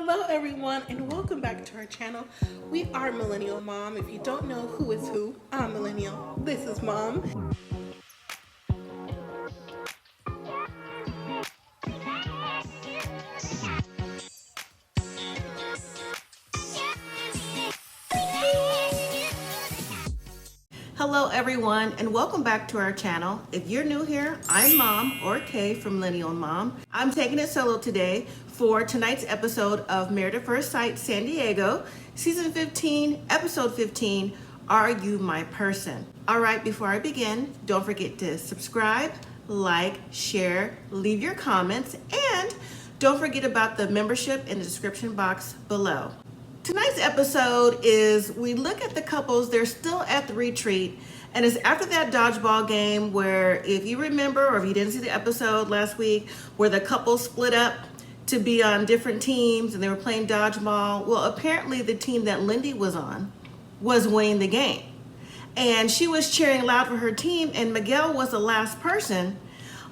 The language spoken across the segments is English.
Hello everyone and welcome back to our channel. We are Millennial Mom. If you don't know who is who, I'm Millennial. This is Mom. Hello everyone and welcome back to our channel. If you're new here, I'm Mom or Kay from Millennial and Mom. I'm taking it solo today for tonight's episode of Married at First Sight San Diego, Season 15, Episode 15, Are You My Person? All right, before I begin, don't forget to subscribe, like, share, leave your comments, and don't forget about the membership in the description box below. Tonight's episode is we look at the couples, they're still at the retreat, and it's after that dodgeball game where, if you remember, or if you didn't see the episode last week, where the couple split up to be on different teams and they were playing dodgeball. Well, apparently the team that Lindy was on was winning the game. And she was cheering loud for her team, and Miguel was the last person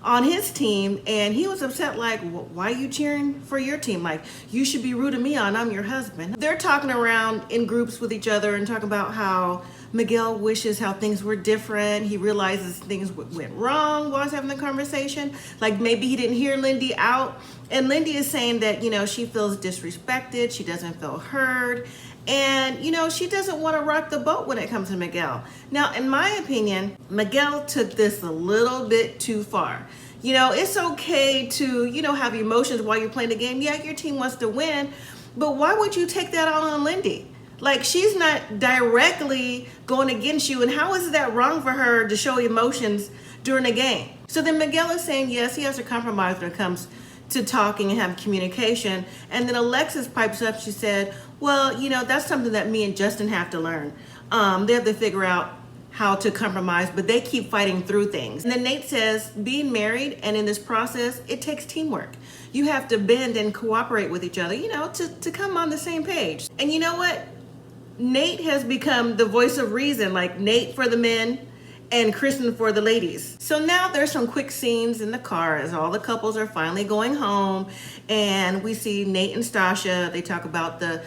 on his team, and he was upset, like, why are you cheering for your team? Like, you should be rooting me on, I'm your husband. They're talking around in groups with each other and talking about how Miguel wishes how things were different. He realizes things went wrong while he's having the conversation. Like, maybe he didn't hear Lindy out. And Lindy is saying that, she feels disrespected. She doesn't feel heard. And, she doesn't want to rock the boat when it comes to Miguel. Now, in my opinion, Miguel took this a little bit too far. It's okay to, have emotions while you're playing the game. Yeah, your team wants to win, but why would you take that out on Lindy? Like, she's not directly going against you, and how is that wrong for her to show emotions during a game? So then Miguel is saying, yes, he has to compromise when it comes to talking and have communication. And then Alexis pipes up, she said, well, that's something that me and Justin have to learn. They have to figure out how to compromise, but they keep fighting through things. And then Nate says, being married and in this process, it takes teamwork. You have to bend and cooperate with each other, to come on the same page. And you know what? Nate has become the voice of reason, like Nate for the men and Kristen for the ladies. So now there's some quick scenes in the car as all the couples are finally going home, and we see Nate and Stasha. They talk about the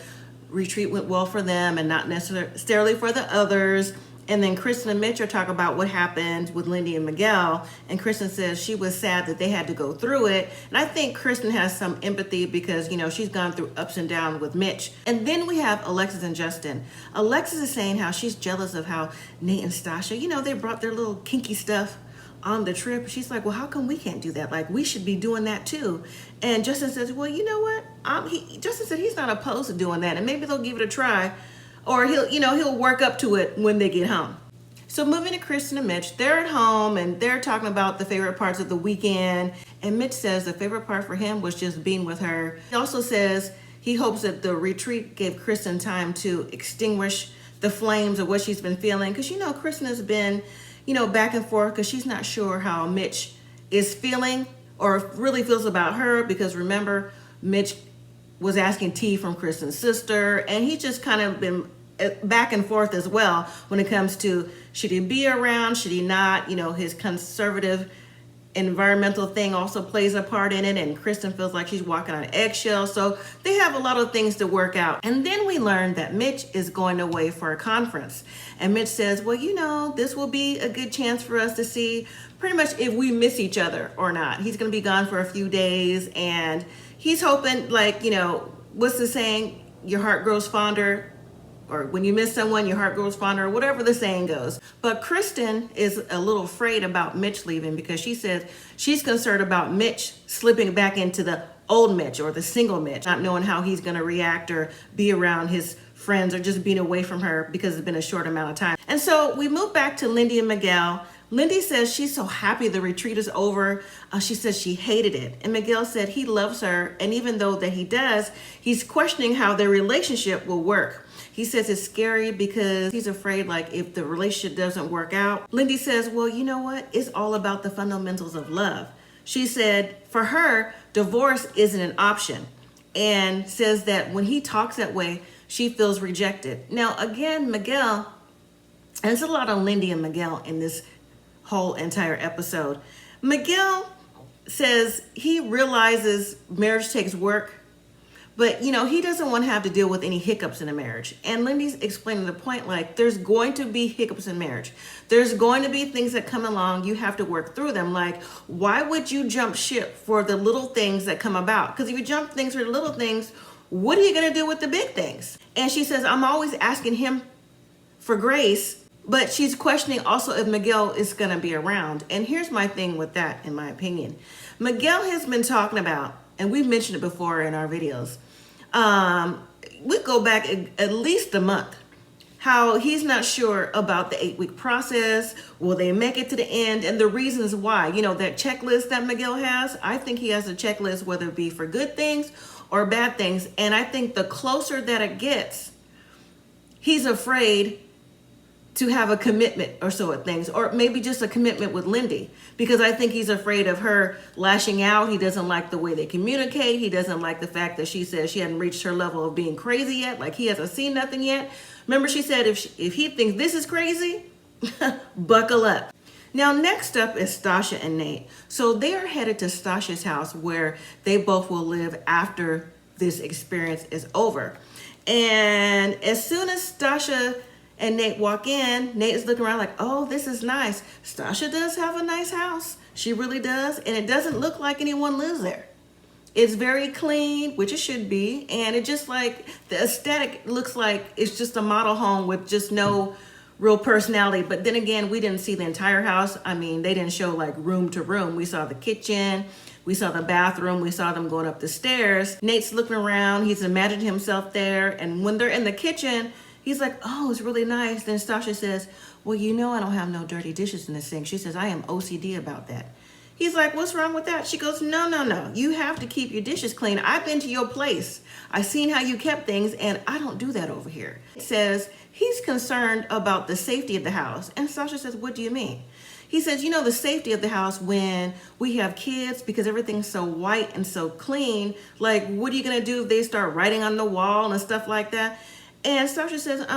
retreat went well for them and not necessarily for the others. And then Kristen and Mitch are talking about what happened with Lindy and Miguel. And Kristen says she was sad that they had to go through it. And I think Kristen has some empathy because, she's gone through ups and downs with Mitch. And then we have Alexis and Justin. Alexis is saying how she's jealous of how Nate and Stasha, they brought their little kinky stuff on the trip. She's like, well, how come we can't do that? Like, we should be doing that too. And Justin says, well, you know what? Justin said he's not opposed to doing that, and maybe they'll give it a try. Or he'll work up to it when they get home. So moving to Kristen and Mitch, they're at home and they're talking about the favorite parts of the weekend. And Mitch says the favorite part for him was just being with her. He also says he hopes that the retreat gave Kristen time to extinguish the flames of what she's been feeling. Because, Kristen has been, back and forth because she's not sure how Mitch is feeling or really feels about her. Because remember, Mitch was asking tea from Kristen's sister, and he's just kind of been back and forth as well when it comes to should he be around, should he not. His conservative environmental thing also plays a part in it, and Kristen feels like she's walking on eggshells. So they have a lot of things to work out. And then we learn that Mitch is going away for a conference, and Mitch says, well, this will be a good chance for us to see pretty much if we miss each other or not. He's going to be gone for a few days, and he's hoping, like, what's the saying? Your heart grows fonder, or when you miss someone, your heart grows fonder, or whatever the saying goes. But Kristen is a little afraid about Mitch leaving because she says she's concerned about Mitch slipping back into the old Mitch or the single Mitch, not knowing how he's going to react or be around his friends or just being away from her because it's been a short amount of time. And so we move back to Lindy and Miguel. Lindy says she's so happy the retreat is over. She says she hated it. And Miguel said he loves her. And even though that he does, he's questioning how their relationship will work. He says it's scary because he's afraid, like, if the relationship doesn't work out. Lindy says, well, you know what? It's all about the fundamentals of love. She said for her, divorce isn't an option, and says that when he talks that way, she feels rejected. Now, again, Miguel, and there's a lot of Lindy and Miguel in this whole entire episode. Miguel says he realizes marriage takes work, But, he doesn't want to have to deal with any hiccups in a marriage. And Lindy's explaining the point, like, there's going to be hiccups in marriage. There's going to be things that come along. You have to work through them. Like, why would you jump ship for the little things that come about? Because if you jump things for the little things, what are you going to do with the big things? And she says, I'm always asking him for grace. But she's questioning also if Miguel is going to be around. And here's my thing with that, in my opinion. Miguel has been talking about, and we've mentioned it before in our videos, we go back at least a month, how he's not sure about the 8-week process. Will they make it to the end? And the reasons why. That checklist that Miguel has, I think he has a checklist, whether it be for good things or bad things. And I think the closer that it gets, he's afraid to have a commitment or so at things, or maybe just a commitment with Lindy, because I think he's afraid of her lashing out. He doesn't like the way they communicate. He doesn't like the fact that she says she hadn't reached her level of being crazy yet, like he hasn't seen nothing yet. Remember, she said if he thinks this is crazy, buckle up. Now, next up is Stasha and Nate. So they are headed to Stasha's house where they both will live after this experience is over. And as soon as Stasha and Nate walk in, Nate is looking around like, oh, this is nice. Stasha does have a nice house. She really does. And it doesn't look like anyone lives there. It's very clean, which it should be. And it just like, the aesthetic looks like it's just a model home with just no real personality. But then again, we didn't see the entire house. I mean, they didn't show like room to room. We saw the kitchen. We saw the bathroom. We saw them going up the stairs. Nate's looking around. He's imagined himself there. And when they're in the kitchen, he's like, oh, it's really nice. Then Stasha says, well, I don't have no dirty dishes in the sink. She says, I am OCD about that. He's like, what's wrong with that? She goes, no. You have to keep your dishes clean. I've been to your place. I've seen how you kept things, and I don't do that over here. It says he's concerned about the safety of the house. And Stasha says, what do you mean? He says, the safety of the house when we have kids, because everything's so white and so clean. Like, what are you going to do if they start writing on the wall and stuff like that? And Stasha says,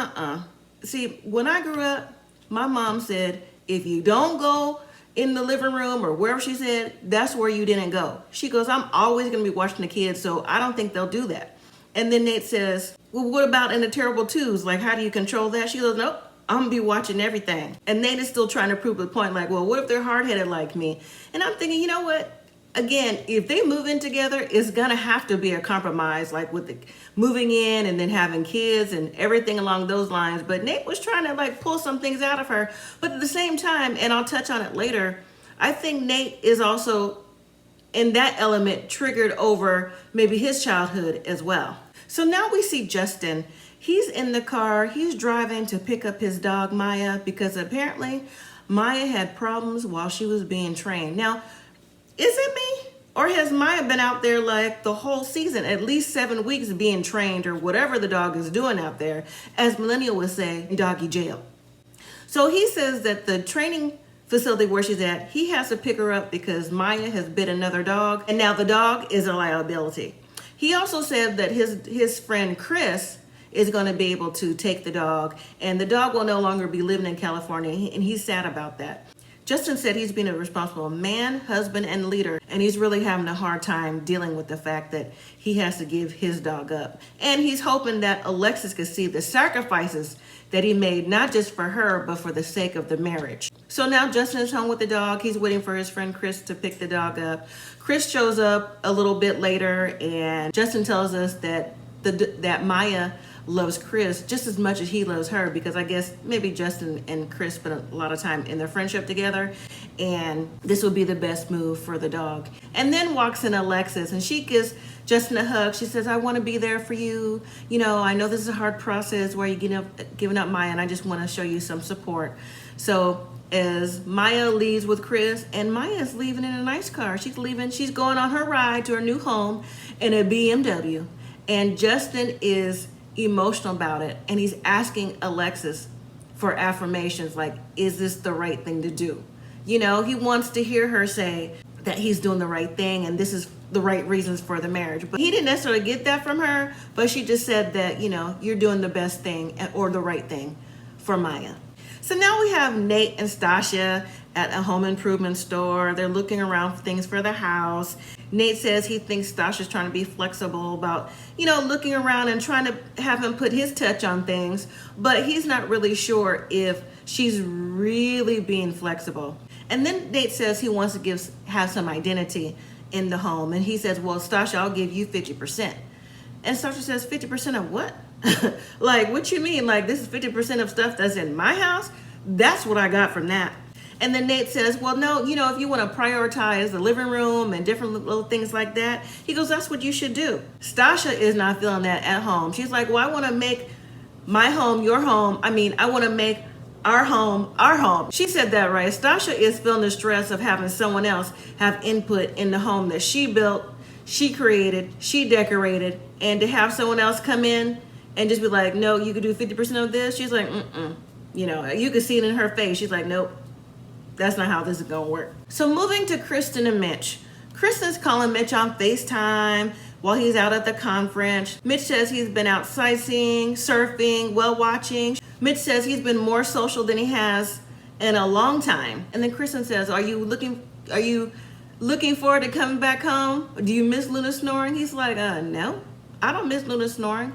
See, when I grew up, my mom said, if you don't go in the living room or wherever she said, that's where you didn't go. She goes, I'm always going to be watching the kids, so I don't think they'll do that. And then Nate says, well, what about in the terrible twos? Like, how do you control that? She goes, nope, I'm going to be watching everything. And Nate is still trying to prove the point, like, well, what if they're hard-headed like me? And I'm thinking, you know what? Again, if they move in together, it's going to have to be a compromise, like with the moving in and then having kids and everything along those lines. But Nate was trying to like pull some things out of her. But at the same time, and I'll touch on it later, I think Nate is also in that element triggered over maybe his childhood as well. So now we see Justin. He's in the car. He's driving to pick up his dog, Maya, because apparently Maya had problems while she was being trained. Now, is it me? Or has Maya been out there like the whole season, at least 7 weeks being trained or whatever the dog is doing out there, as Millennial would say, doggy jail. So he says that the training facility where she's at, he has to pick her up because Maya has bit another dog and now the dog is a liability. He also said that his friend Chris is going to be able to take the dog and the dog will no longer be living in California, and he's sad about that. Justin said he's been a responsible man, husband, and leader, and he's really having a hard time dealing with the fact that he has to give his dog up. And he's hoping that Alexis could see the sacrifices that he made, not just for her, but for the sake of the marriage. So now Justin is home with the dog. He's waiting for his friend Chris to pick the dog up. Chris shows up a little bit later, and Justin tells us that that Maya loves Chris just as much as he loves her, because I guess maybe Justin and Chris spent a lot of time in their friendship together, and this would be the best move for the dog. And then walks in Alexis, and she gives Justin a hug. She says, I want to be there for you. I know this is a hard process where you're giving up Maya, and I just want to show you some support. So as Maya leaves with Chris, and Maya's leaving in a nice car. She's going on her ride to her new home in a BMW, and Justin is emotional about it, and he's asking Alexis for affirmations like, is this the right thing to do? He wants to hear her say that he's doing the right thing and this is the right reasons for the marriage. But he didn't necessarily get that from her, but she just said that, you're doing the best thing or the right thing for Maya. So now we have Nate and Stasha at a home improvement store. They're looking around for things for the house. Nate says he thinks Stasha's trying to be flexible about, looking around and trying to have him put his touch on things, but he's not really sure if she's really being flexible. And then Nate says he wants to have some identity in the home. And he says, well, Stasha, I'll give you 50%. And Stasha says, 50% of what? Like, what you mean? Like, this is 50% of stuff that's in my house? That's what I got from that. And then Nate says, well, no, if you want to prioritize the living room and different little things like that, he goes, that's what you should do. Stasha is not feeling that at home. She's like, well, I want to make my home your home. I want to make our home our home. She said that right. Stasha is feeling the stress of having someone else have input in the home that she built, she created, she decorated, and to have someone else come in and just be like, no, you could do 50% of this. She's like, you could see it in her face. She's like, nope. That's not how this is going to work. So moving to Kristen and Mitch. Kristen's calling Mitch on FaceTime while he's out at the conference. Mitch says he's been out sightseeing, surfing, whale watching. Mitch says he's been more social than he has in a long time. And then Kristen says, are you looking forward to coming back home? Do you miss Luna snoring? He's like, no, I don't miss Luna snoring,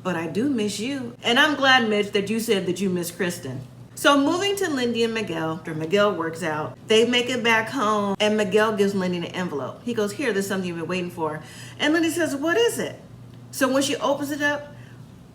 but I do miss you. And I'm glad, Mitch, that you said that you miss Kristen. So moving to Lindy and Miguel, after Miguel works out, they make it back home and Miguel gives Lindy an envelope. He goes, here, there's something you've been waiting for. And Lindy says, what is it? So when she opens it up,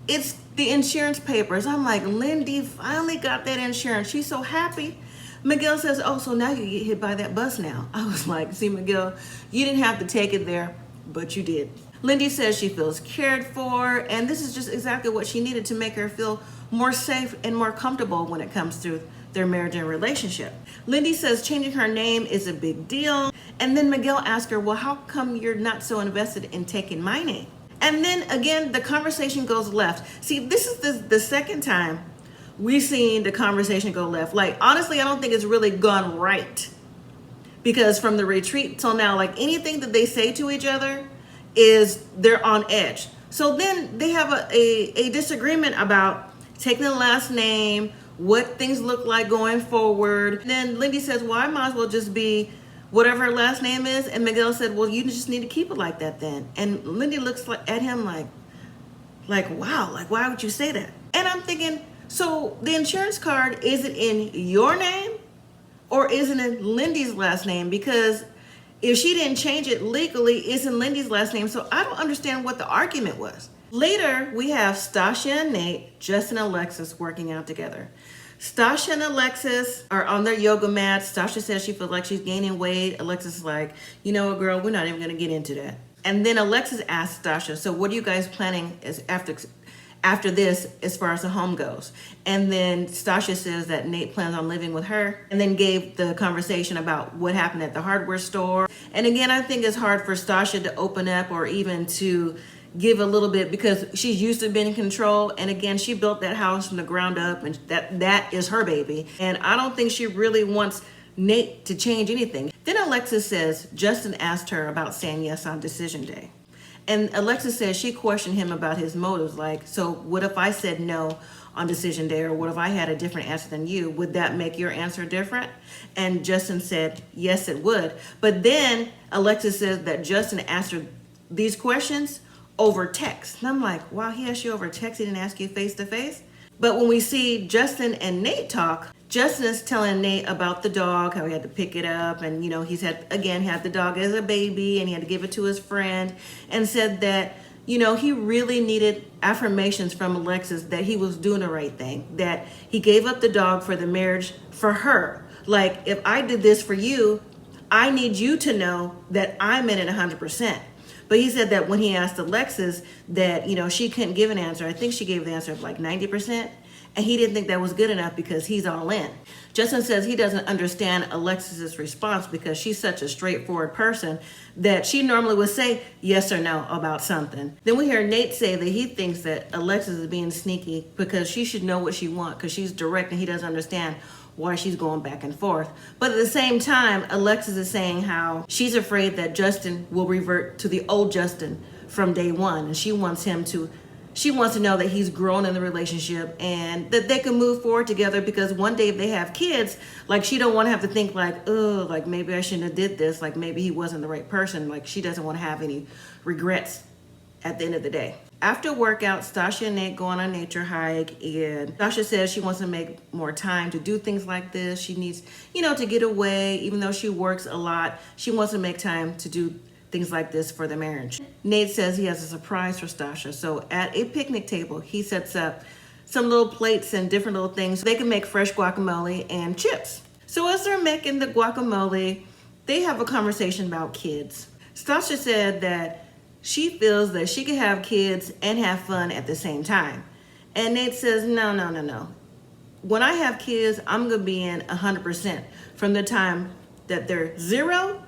it's the insurance papers. I'm like, Lindy finally got that insurance. She's so happy. Miguel says, oh, so now you get hit by that bus now. I was like, see, Miguel, you didn't have to take it there, but you did. Lindy says she feels cared for, and this is just exactly what she needed to make her feel more safe and more comfortable when it comes to their marriage and relationship. Lindy says changing her name is a big deal. And then Miguel asks her, well, how come you're not so invested in taking my name? And then again, the conversation goes left. See, this is the second time we've seen the conversation go left. Like, honestly, I don't think it's really gone right. Because from the retreat till now, like anything that they say to each other is they're on edge. So then they have a disagreement about taking the last name, what things look like going forward. And then Lindy says, well, I might as well just be whatever her last name is. And Miguel said, well, you just need to keep it like that then. And Lindy looks at him like, wow, like, why would you say that? And I'm thinking, so the insurance card, is it in your name or is it in Lindy's last name? Because if she didn't change it legally, it's in Lindy's last name. So I don't understand what the argument was. Later, we have Stasha and Nate, Justin and Alexis working out together. Stasha and Alexis are on their yoga mat. Stasha says she feels like she's gaining weight. Alexis is like, you know what, girl, we're not even going to get into that. And then Alexis asks Stasha, so what are you guys planning after this as far as the home goes? And then Stasha says that Nate plans on living with her and then gave the conversation about what happened at the hardware store. And again, I think it's hard for Stasha to open up or even to give a little bit because she's used to being in control. And again, she built that house from the ground up and that is her baby. And I don't think she really wants Nate to change anything. Then Alexis says Justin asked her about saying yes on decision day. And Alexis says she questioned him about his motives. Like, so what if I said no on decision day, or what if I had a different answer than you? Would that make your answer different? And Justin said, yes, it would. But then Alexis says that Justin asked her these questions over text. And I'm like, wow, he asked you over text, he didn't ask you face to face? But when we see Justin and Nate talk, Justin is telling Nate about the dog, how he had to pick it up, and he's had the dog as a baby and he had to give it to his friend, and said that he really needed affirmations from Alexis that he was doing the right thing, that he gave up the dog for the marriage for her. Like, if I did this for you, I need you to know that I'm in it 100%. But he said that when he asked Alexis that, she couldn't give an answer, I think she gave the answer of like 90%, and he didn't think that was good enough because he's all in. Justin says he doesn't understand Alexis's response because she's such a straightforward person that she normally would say yes or no about something. Then we hear Nate say that he thinks that Alexis is being sneaky because she should know what she wants because she's direct and he doesn't understand why she's going back and forth. But at the same time, Alexis is saying how she's afraid that Justin will revert to the old Justin from day one, and she wants she wants to know that he's grown in the relationship and that they can move forward together, because one day if they have kids, like, she don't want to have to think like, oh, like maybe I shouldn't have did this, like maybe he wasn't the right person. Like, she doesn't want to have any regrets at the end of the day. After workout, Stasha and Nate go on a nature hike, and Stasha says she wants to make more time to do things like this. She needs, to get away. Even though she works a lot, she wants to make time to do things like this for the marriage. Nate says he has a surprise for Stasha. So at a picnic table, he sets up some little plates and different little things. They can make fresh guacamole and chips. So as they're making the guacamole, they have a conversation about kids. Stasha said that she feels that she can have kids and have fun at the same time. And Nate says, no. When I have kids, I'm going to be in 100% from the time that they're 0,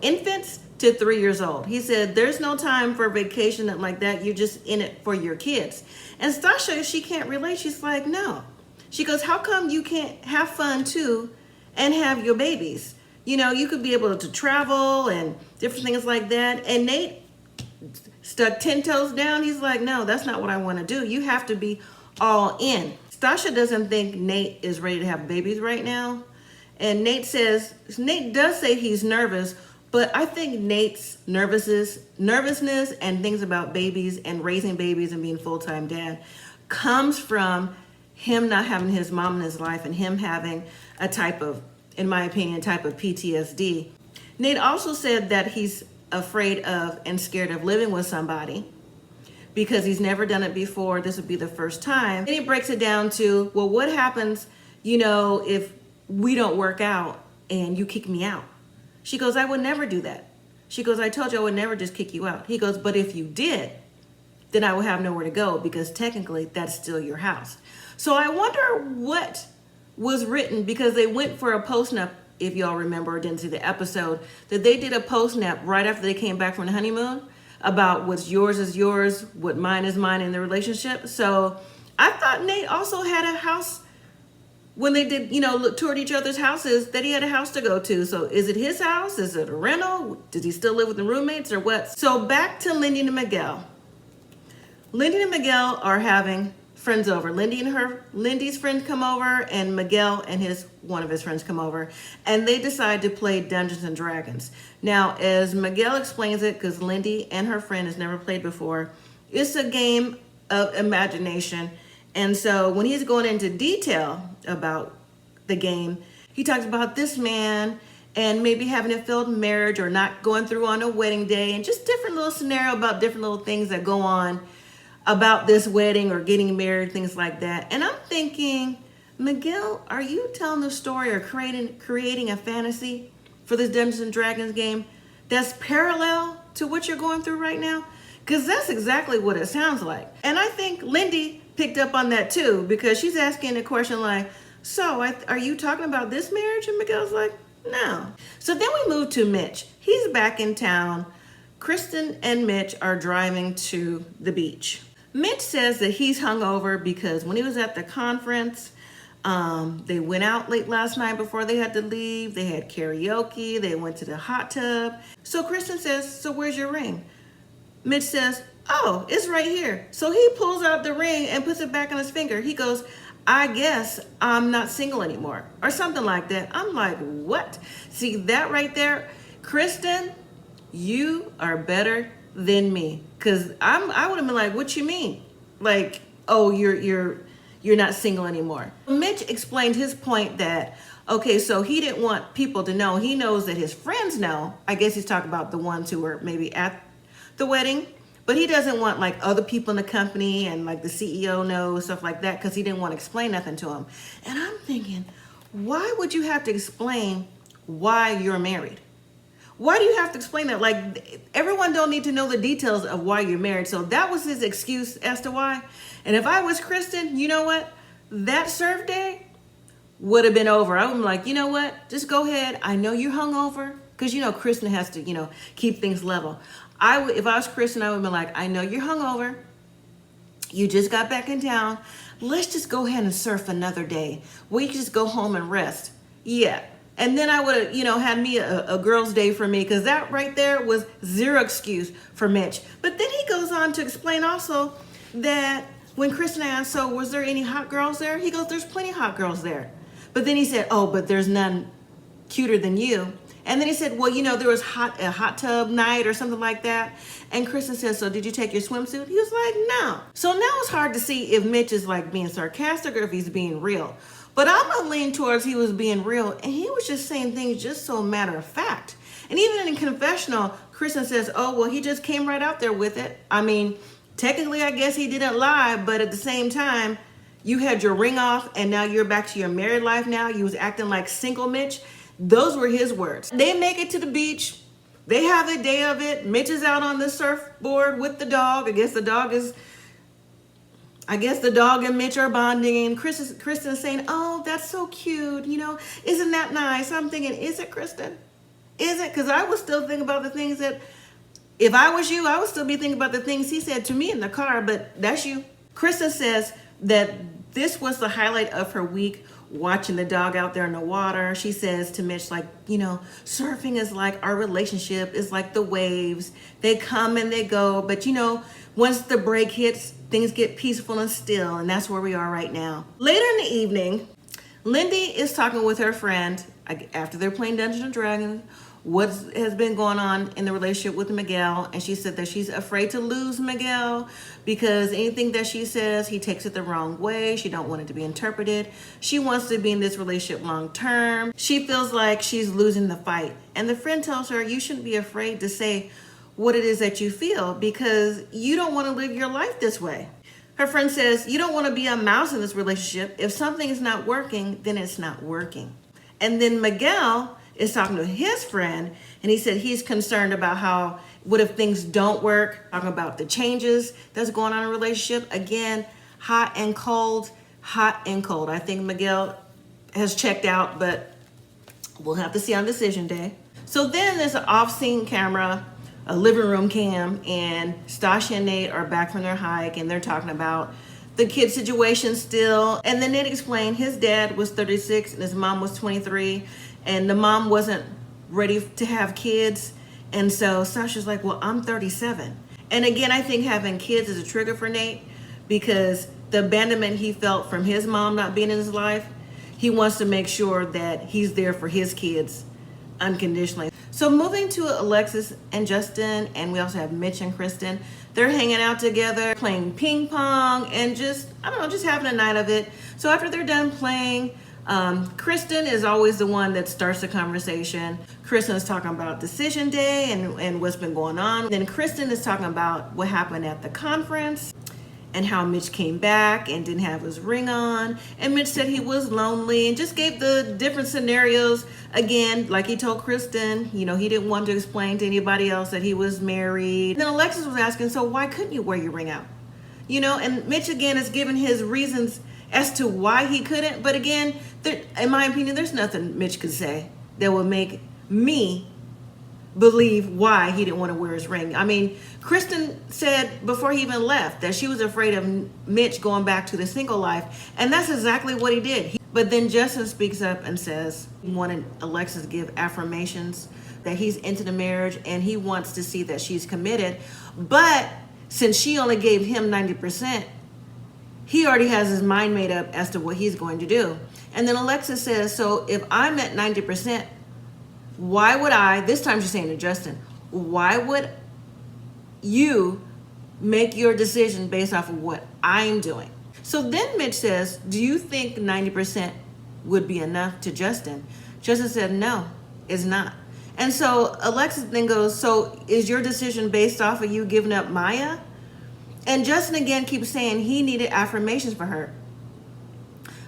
infants, to 3 years old. He said, there's no time for vacation like that. You're just in it for your kids. And Stasha, she can't relate. She's like, no. She goes, how come you can't have fun too and have your babies? You could be able to travel and different things like that. And Nate stuck 10 toes down. He's like, no, that's not what I want to do. You have to be all in. Stasha doesn't think Nate is ready to have babies right now. And Nate does say he's nervous, but I think Nate's nervousness and things about babies and raising babies and being full-time dad comes from him not having his mom in his life and him having a type of, in my opinion, PTSD. Nate also said that he's afraid of and scared of living with somebody because he's never done it before. This would be the first time. Then he breaks it down to, well, what happens, if we don't work out and you kick me out? She goes, I would never do that. She goes, I told you I would never just kick you out. He goes, but if you did, then I would have nowhere to go, because technically that's still your house. So I wonder what was written, because they went for a post-nup, if y'all remember or didn't see the episode, that they did a post-nup right after they came back from the honeymoon about what's yours is yours, what mine is mine in the relationship. So I thought Nate also had a house when they did, look toward each other's houses, that he had a house to go to. So is it his house? Is it a rental? Does he still live with the roommates or what? So back to Lindy and Miguel. Lindy and Miguel are having friends over. Lindy's friends come over, and Miguel and one of his friends come over, and they decide to play Dungeons and Dragons. Now, as Miguel explains it, because Lindy and her friend has never played before, it's a game of imagination. And so when he's going into detail about the game, he talks about this man and maybe having a failed marriage or not going through on a wedding day, and just different little scenario about different little things that go on about this wedding or getting married, things like that. And I'm thinking, Miguel, are you telling the story or creating a fantasy for this Dungeons and Dragons game that's parallel to what you're going through right now? Because that's exactly what it sounds like. And I think Lindy picked up on that too, because she's asking a question like, so are you talking about this marriage? And Miguel's like, no. So then we move to Mitch. He's back in town. Kristen and Mitch are driving to the beach. Mitch says that he's hungover because when he was at the conference, they went out late last night before they had to leave. They had karaoke. They went to the hot tub. So Kristen says, so where's your ring? Mitch says, oh, it's right here. So he pulls out the ring and puts it back on his finger. He goes, I guess I'm not single anymore, or something like that. I'm like, what? See that right there? Kristen, you are better than me. Cause I would have been like, what you mean? Like, oh, you're not single anymore. Mitch explained his point that, okay, so he didn't want people to know. He knows that his friends know. I guess he's talking about the ones who were maybe at the wedding, but he doesn't want like other people in the company and like the CEO knows, stuff like that, because he didn't want to explain nothing to him. And I'm thinking, why would you have to explain why you're married? Why do you have to explain that? Like, everyone don't need to know the details of why you're married. So that was his excuse as to why. And if I was Kristen, you know what? That surf day would have been over. I would be like, you know what? Just go ahead. I know you're hungover, because Kristen has to, keep things level. If I was Kristen, I would be like, I know you're hungover. You just got back in town. Let's just go ahead and surf another day. We can just go home and rest. Yeah. And then I would have, had me a girl's day for me, because that right there was zero excuse for Mitch. But then he goes on to explain also that when Kristen asked, so was there any hot girls there? He goes, there's plenty of hot girls there. But then he said, oh, but there's none cuter than you. And then he said, well, there was a hot tub night or something like that. And Kristen says, so did you take your swimsuit? He was like, no. So now it's hard to see if Mitch is like being sarcastic or if he's being real. But I'm going to lean towards he was being real. And he was just saying things just so matter of fact. And even in confessional, Kristen says, oh, well, he just came right out there with it. I mean, technically, I guess he didn't lie. But at the same time, you had your ring off and now you're back to your married life now. You was acting like single Mitch. Those were his words. They make it to the beach. They have a day of it. Mitch is out on the surfboard with the dog. I guess the dog and Mitch are bonding. And Kristen is saying, oh, that's so cute. Isn't that nice? I'm thinking, is it, Kristen? Is it? Because I was still thinking about the things that, if I was you, I would still be thinking about the things he said to me in the car. But that's you. Kristen says that this was the highlight of her week, watching the dog out there in the water. She says to Mitch, like, surfing is like our relationship, is like the waves. They come and they go. But, once the break hits, things get peaceful and still. And that's where we are right now. Later in the evening, Lindy is talking with her friend after they're playing Dungeons and Dragons, what has been going on in the relationship with Miguel. And she said that she's afraid to lose Miguel because anything that she says, he takes it the wrong way. She don't want it to be interpreted. She wants to be in this relationship long term. She feels like she's losing the fight. And the friend tells her, you shouldn't be afraid to say what it is that you feel, because you don't want to live your life this way. Her friend says, you don't want to be a mouse in this relationship. If something is not working, then it's not working. And then Miguel is talking to his friend, and he said he's concerned about what if things don't work, talking about the changes that's going on in a relationship. Again, hot and cold. I think Miguel has checked out, but we'll have to see on decision day. So then there's an off-scene camera, a living room cam, and Stasha and Nate are back from their hike, and they're talking about the kid situation still. And then Nate explained his dad was 36 and his mom was 23. And the mom wasn't ready to have kids. And so Sasha's like, well, I'm 37. And again, I think having kids is a trigger for Nate, because the abandonment he felt from his mom not being in his life, he wants to make sure that he's there for his kids unconditionally. So moving to Alexis and Justin, and we also have Mitch and Kristen. They're hanging out together, playing ping pong, and just having a night of it. So after they're done playing, Kristen is always the one that starts the conversation. Kristen is talking about decision day and what's been going on. Then Kristen is talking about what happened at the conference and how Mitch came back and didn't have his ring on. And Mitch said he was lonely and just gave the different scenarios. Again, like he told Kristen, he didn't want to explain to anybody else that he was married. And then Alexis was asking, so why couldn't you wear your ring out? And Mitch again is giving his reasons as to why he couldn't. But again, in my opinion, there's nothing Mitch could say that would make me believe why he didn't want to wear his ring. I mean, Kristen said before he even left that she was afraid of Mitch going back to the single life. And that's exactly what he did. But then Justin speaks up and says he wanted Alexis to give affirmations that he's into the marriage and he wants to see that she's committed. But since she only gave him 90%, he already has his mind made up as to what he's going to do. And then Alexis says, so if I'm at 90%, why would I, this time she's saying to Justin, why would you make your decision based off of what I'm doing? So then Mitch says, do you think 90% would be enough to Justin? Justin said, no, it's not. And so Alexis then goes, so is your decision based off of you giving up Maya? And Justin again keeps saying he needed affirmations for her.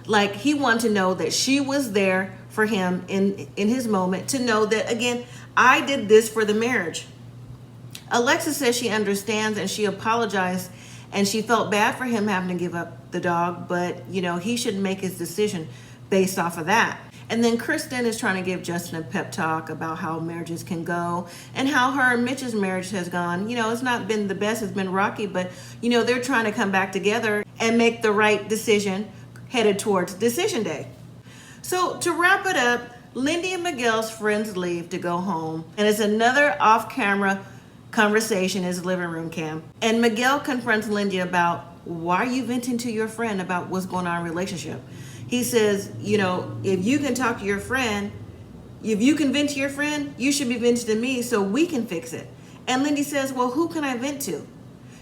Like he wanted to know that she was there for him in his moment, to know that, again, I did this for the marriage. Alexis says she understands and she apologized and she felt bad for him having to give up the dog, but he should make his decision based off of that. And then Kristen is trying to give Justin a pep talk about how marriages can go and how her and Mitch's marriage has gone. It's not been the best, it's been rocky, but they're trying to come back together and make the right decision headed towards decision day. So to wrap it up, Lindy and Miguel's friends leave to go home, and it's another off-camera conversation in his living room cam. And Miguel confronts Lindy about, why are you venting to your friend about what's going on in a relationship? He says, if you can talk to your friend, if you can vent to your friend, you should be venting to me so we can fix it. And Lindy says, well, who can I vent to?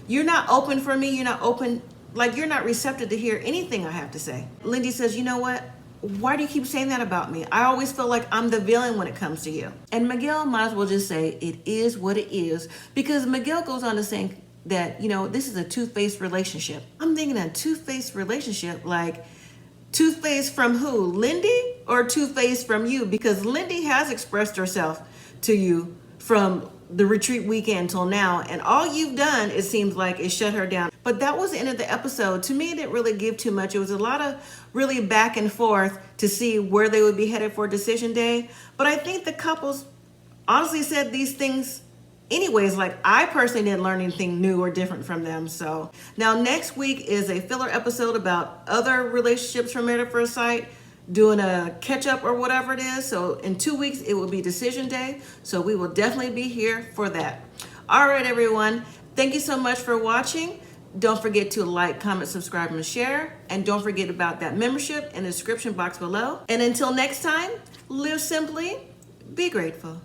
You're not open for me. You're not open, like you're not receptive to hear anything I have to say. Lindy says, you know what? Why do you keep saying that about me? I always feel like I'm the villain when it comes to you. And Miguel might as well just say, it is what it is, because Miguel goes on to say that, this is a two-faced relationship. I'm thinking a two-faced relationship, like two-faced from who? Lindy or two-faced from you? Because Lindy has expressed herself to you from the retreat weekend till now, and all you've done, it seems like, is shut her down. But that was the end of the episode. To me, it didn't really give too much. It was a lot of really back and forth to see where they would be headed for decision day. But I think the couples honestly said these things anyways. Like, I personally didn't learn anything new or different from them. So now next week is a filler episode about other relationships from Married at First Sight, doing a catch up or whatever it is. So in 2 weeks, it will be decision day. So we will definitely be here for that. All right, everyone. Thank you so much for watching. Don't forget to like, comment, subscribe, and share. And don't forget about that membership in the description box below. And until next time, live simply, be grateful.